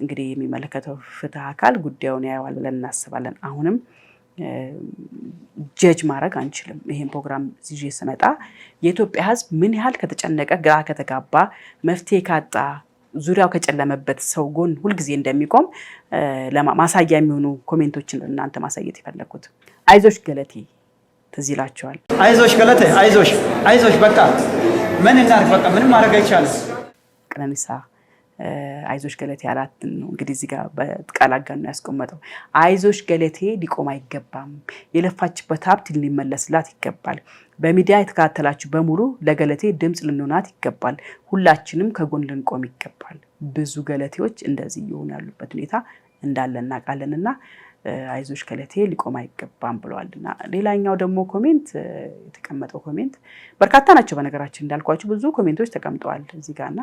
እንግዲህ የሚመለከተው ፍትህ አካል ጉዳዩን ያየዋል ብለን እናስባለን። አሁንም ጀጅ ማድረግ አንችልም። ይሄን ፕሮግራም ይዤ ስመጣ የኢትዮጵያ ህዝብ ምን ያህል ከተጨነቀ ግራ ከተጋባ መፍትሄ ካጣ ዙሪያው ከጨለመበት ሰው ጎን ሁልጊዜ እንደሚቆም ማሳያ የሚሆኑ ኮሜንቶችን እናንተ ማሳየት ይፈለኩት። አይዞሽ ገለቴ ትዝ ይላችኋል። አይዞሽ ገለቴ አይዞሽ በቃ ምን እናድርግ በቃ ምንም ማድረግ አይቻልም። ቀነኒሳ አይዞሽ ገለቴ አላት ነው እንግዲህ እዚህ ጋር በቃል አጋኖ ያስቀመጠው። አይዞሽ ገለቴ ሊቆም አይገባም፣ የለፋችበት ሀብት ሊመለስላት ይገባል። በሚዲያ የተከታተላችሁ በሙሉ ለገለቴ ድምጽ ልንሆናት ይገባል። ሁላችንም ከጎን ልንቆም ይገባል። ብዙ ገለቴዎች እንደዚህ ይሆኑ ያሉበት ሁኔታ እንዳለ እናውቃለንና አይዞሽ ገለቴ ሊቆም አይገባም ብለዋልና ሌላኛው ደግሞ ኮሜንት የተቀመጠው ኮሜንት በርካታ ናቸው። በነገራችን እንዳልኳችሁ ብዙ ኮሜንቶች ተቀምጠዋል እዚህ ጋርና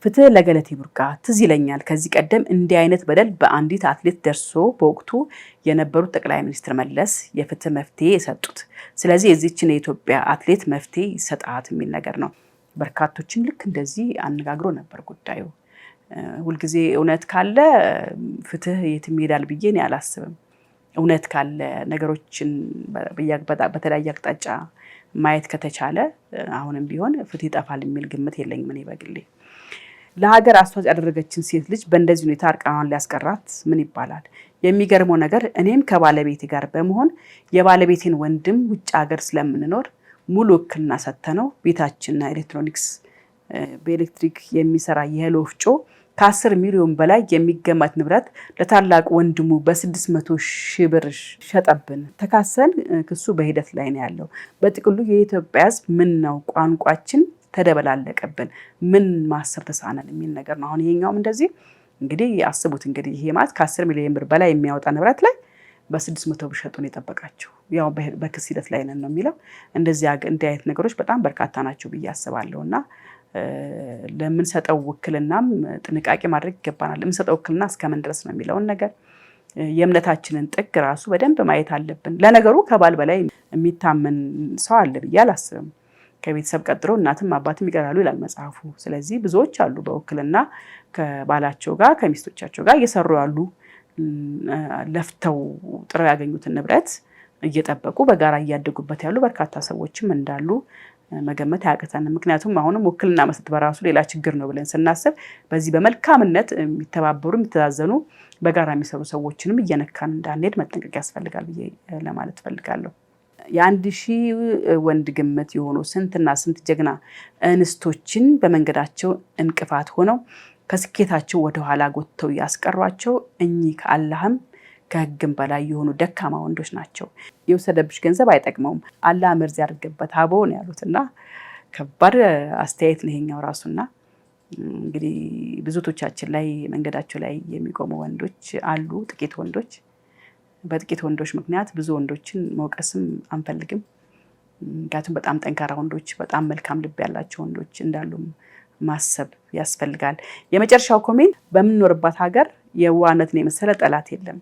ፍትህ ለገለቴ ቡርቃ ትዝ ይለኛል። ከዚህ ቀደም እንዲህ አይነት በደል በአንዲት አትሌት ደርሶ በወቅቱ የነበሩት ጠቅላይ ሚኒስትር መለስ የፍትህ መፍትሄ የሰጡት። ስለዚህ የዚህችን የኢትዮጵያ አትሌት መፍትሄ ይሰጣት የሚል ነገር ነው። በርካቶችም ልክ እንደዚህ አነጋግሮ ነበር ጉዳዩ። ሁልጊዜ እውነት ካለ ፍትህ የትም ይሄዳል ብዬ እኔ አላስብም። እውነት ካለ ነገሮችን በተለያየ አቅጣጫ ማየት ከተቻለ አሁንም ቢሆን ፍትህ ይጠፋል የሚል ግምት የለኝም እኔ በግሌ። ለሀገር አስተዋጽኦ ያደረገችን ሴት ልጅ በእንደዚህ ሁኔታ እርቃኗን ሊያስቀራት ምን ይባላል? የሚገርመው ነገር እኔም ከባለቤቴ ጋር በመሆን የባለቤቴን ወንድም ውጭ ሀገር ስለምንኖር ሙሉ ውክልና ሰጥተነው ቤታችንና ኤሌክትሮኒክስ በኤሌክትሪክ የሚሰራ የእህል ወፍጮ ከ10 ሚሊዮን በላይ የሚገመት ንብረት ለታላቅ ወንድሙ በ600 ሺህ ብር ሸጠብን። ተካሰን ክሱ በሂደት ላይ ነው ያለው። በጥቅሉ የኢትዮጵያ ሕዝብ ምን ነው ቋንቋችን ተደበላለቀብን፣ ምን ማሰብ ተሳነን የሚል ነገር ነው። አሁን ይሄኛውም እንደዚህ እንግዲህ አስቡት እንግዲህ ይሄ ማለት ከ10 ሚሊዮን ብር በላይ የሚያወጣ ንብረት ላይ በ600 ብር ሸጡን የጠበቃቸው ያው በክስ ሂደት ላይ ነን ነው የሚለው። እንደዚህ አይነት ነገሮች በጣም በርካታ ናቸው ብዬ አስባለሁና ለምንሰጠው ውክልናም ጥንቃቄ ማድረግ ይገባናል። ለምንሰጠው ውክልና እስከምን ድረስ ነው የሚለውን ነገር የእምነታችንን ጥግ ራሱ በደንብ ማየት አለብን። ለነገሩ ከባል በላይ የሚታመን ሰው አለ ብዬ አላስብም። ከቤተሰብ ቀጥሎ እናትም አባትም ይቀራሉ ይላል መጽሐፉ። ስለዚህ ብዙዎች አሉ በውክልና ከባላቸው ጋር ከሚስቶቻቸው ጋር እየሰሩ ያሉ ለፍተው ጥረው ያገኙትን ንብረት እየጠበቁ በጋራ እያደጉበት ያሉ በርካታ ሰዎችም እንዳሉ መገመት አያቅተንም። ምክንያቱም አሁንም ውክልና መስጠት በራሱ ሌላ ችግር ነው ብለን ስናስብ በዚህ በመልካምነት የሚተባበሩ የሚተዛዘኑ በጋራ የሚሰሩ ሰዎችንም እየነካን እንዳንሄድ መጠንቀቅ ያስፈልጋል ብዬ ለማለት ፈልጋለሁ። የ1000 ወንድ ግምት የሆኑ ስንትና ስንት ጀግና እንስቶችን በመንገዳቸው እንቅፋት ሆነው ከስኬታቸው ወደ ኋላ ጎተው ያስቀሯቸው እኚህ ከአላህም ከህግም በላይ የሆኑ ደካማ ወንዶች ናቸው። የወሰደብሽ ገንዘብ አይጠቅመውም፣ አላህ መርዝ ያድርግበት አቦ ነው ያሉትና ከባድ አስተያየት ነው ይሄኛው ራሱና እንግዲህ ብዙቶቻችን ላይ መንገዳቸው ላይ የሚቆሙ ወንዶች አሉ፣ ጥቂት ወንዶች። በጥቂት ወንዶች ምክንያት ብዙ ወንዶችን መውቀስም አንፈልግም። ምክንያቱም በጣም ጠንካራ ወንዶች፣ በጣም መልካም ልብ ያላቸው ወንዶች እንዳሉም ማሰብ ያስፈልጋል። የመጨረሻው ኮሜንት በምንኖርባት ሀገር የዋህነትን የመሰለ ጠላት የለም።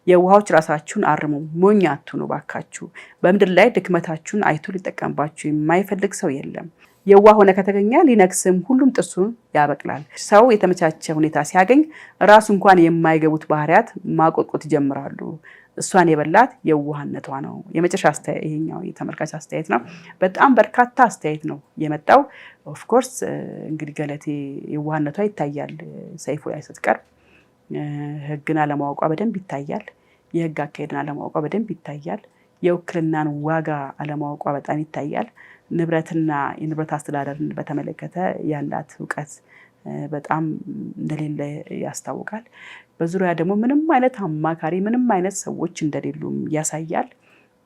የዋሆች ራሳችሁን አርሙ፣ ሞኝ አትሁኑ ባካችሁ። በምድር ላይ ድክመታችሁን አይቶ ሊጠቀምባችሁ የማይፈልግ ሰው የለም። የዋህ ሆነ ከተገኘ ሊነክስም ሁሉም ጥርሱን ያበቅላል። ሰው የተመቻቸ ሁኔታ ሲያገኝ ራሱ እንኳን የማይገቡት ባህሪያት ማቆጥቆጥ ይጀምራሉ። እሷን የበላት የዋህነቷ ነው። የመጨረሻ አስተያየት ይሄኛው የተመልካች አስተያየት ነው። በጣም በርካታ አስተያየት ነው የመጣው። ኦፍ ኮርስ እንግዲህ ገለቴ የዋህነቷ ይታያል። ሰይፉ ላይ ስትቀርብ ህግን አለማወቋ በደንብ ይታያል። የህግ አካሄድን አለማወቋ በደንብ ይታያል። የውክልናን ዋጋ አለማወቋ በጣም ይታያል። ንብረትና የንብረት አስተዳደርን በተመለከተ ያላት እውቀት በጣም እንደሌለ ያስታውቃል። በዙሪያ ደግሞ ምንም አይነት አማካሪ ምንም አይነት ሰዎች እንደሌሉም ያሳያል።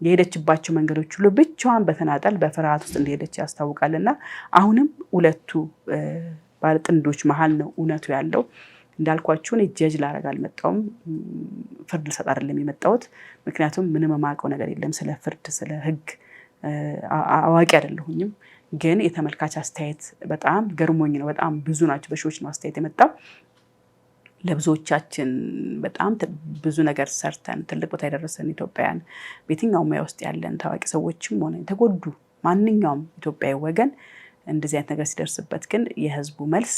የሄደችባቸው መንገዶች ሁሉ ብቻዋን በተናጠል በፍርሃት ውስጥ እንደሄደች ያስታውቃልና አሁንም ሁለቱ ባለጥንዶች መሀል ነው እውነቱ ያለው። እንዳልኳችሁ እኔ ጀጅ ላረግ አልመጣሁም፣ ፍርድ ልሰጥ አይደለም የመጣሁት። ምክንያቱም ምንም የማውቀው ነገር የለም ስለ ፍርድ ስለ ህግ አዋቂ አይደለሁኝም። ግን የተመልካች አስተያየት በጣም ገርሞኝ ነው። በጣም ብዙ ናቸው፣ በሺዎች ነው አስተያየት የመጣው። ለብዙዎቻችን በጣም ብዙ ነገር ሰርተን ትልቅ ቦታ የደረሰን ኢትዮጵያውያን በየትኛውም ሙያ ውስጥ ያለን ታዋቂ ሰዎችም ሆነ የተጎዱ ማንኛውም ኢትዮጵያዊ ወገን እንደዚህ አይነት ነገር ሲደርስበት ግን የህዝቡ መልስ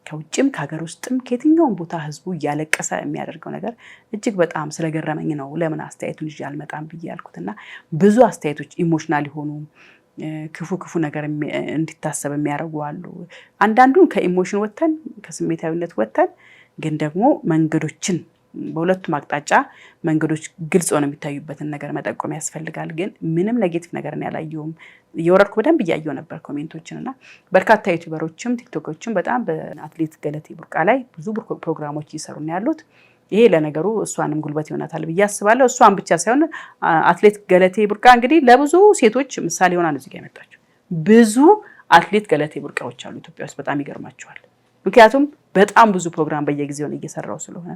ከውጭም ከሀገር ውስጥም ከየትኛውም ቦታ ህዝቡ እያለቀሰ የሚያደርገው ነገር እጅግ በጣም ስለገረመኝ ነው ለምን አስተያየቱን ይዤ አልመጣም ብዬ ያልኩትና ብዙ አስተያየቶች ኢሞሽናል የሆኑ ክፉ ነገር እንዲታሰብ የሚያደርጉ አሉ። አንዳንዱን ከኢሞሽን ወተን ከስሜታዊነት ወተን ግን ደግሞ መንገዶችን በሁለቱም አቅጣጫ መንገዶች ግልጽ ሆነው የሚታዩበትን ነገር መጠቆም ያስፈልጋል። ግን ምንም ኔጌቲቭ ነገር ያላየሁም። እየወረድኩ በደንብ እያየሁ ነበር ኮሜንቶችንና በርካታ ዩቲዩበሮችም ቲክቶኮችም በጣም በአትሌት ገለቴ ቡርቃ ላይ ብዙ ፕሮግራሞች እየሰሩ ነው ያሉት። ይሄ ለነገሩ እሷንም ጉልበት ይሆናታል ብዬ አስባለሁ። እሷን ብቻ ሳይሆን አትሌት ገለቴ ቡርቃ እንግዲህ ለብዙ ሴቶች ምሳሌ ሆና ነው እዚህ ጋር የመጣችው። ብዙ አትሌት ገለቴ ቡርቃዎች አሉ ኢትዮጵያ ውስጥ፣ በጣም ይገርማቸዋል። ምክንያቱም በጣም ብዙ ፕሮግራም በየጊዜው ነው እየሰራው ስለሆነ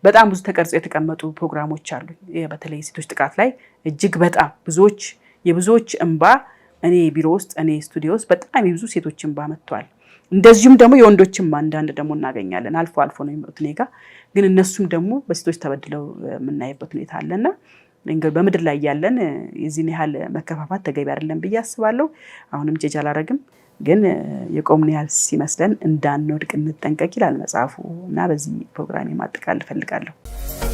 በጣም ብዙ ተቀርጾ የተቀመጡ ፕሮግራሞች አሉ። በተለይ ሴቶች ጥቃት ላይ እጅግ በጣም የብዙዎች እንባ እኔ ቢሮ ውስጥ እኔ ስቱዲዮ ውስጥ በጣም የብዙ ሴቶች እንባ መጥቷል። እንደዚሁም ደግሞ የወንዶችም አንዳንድ ደግሞ እናገኛለን። አልፎ ነው የሚመጡት እኔ ጋር። ግን እነሱም ደግሞ በሴቶች ተበድለው የምናይበት ሁኔታ አለና እንግዲህ በምድር ላይ ያለን የዚህን ያህል መከፋፋት ተገቢ አይደለም ብዬ አስባለሁ። አሁንም ጀጅ አላረግም፣ ግን የቆምን ያህል ሲመስለን እንዳንወድቅ እንጠንቀቅ ይላል መጽሐፉ እና በዚህ ፕሮግራም ማጠቃለል እፈልጋለሁ።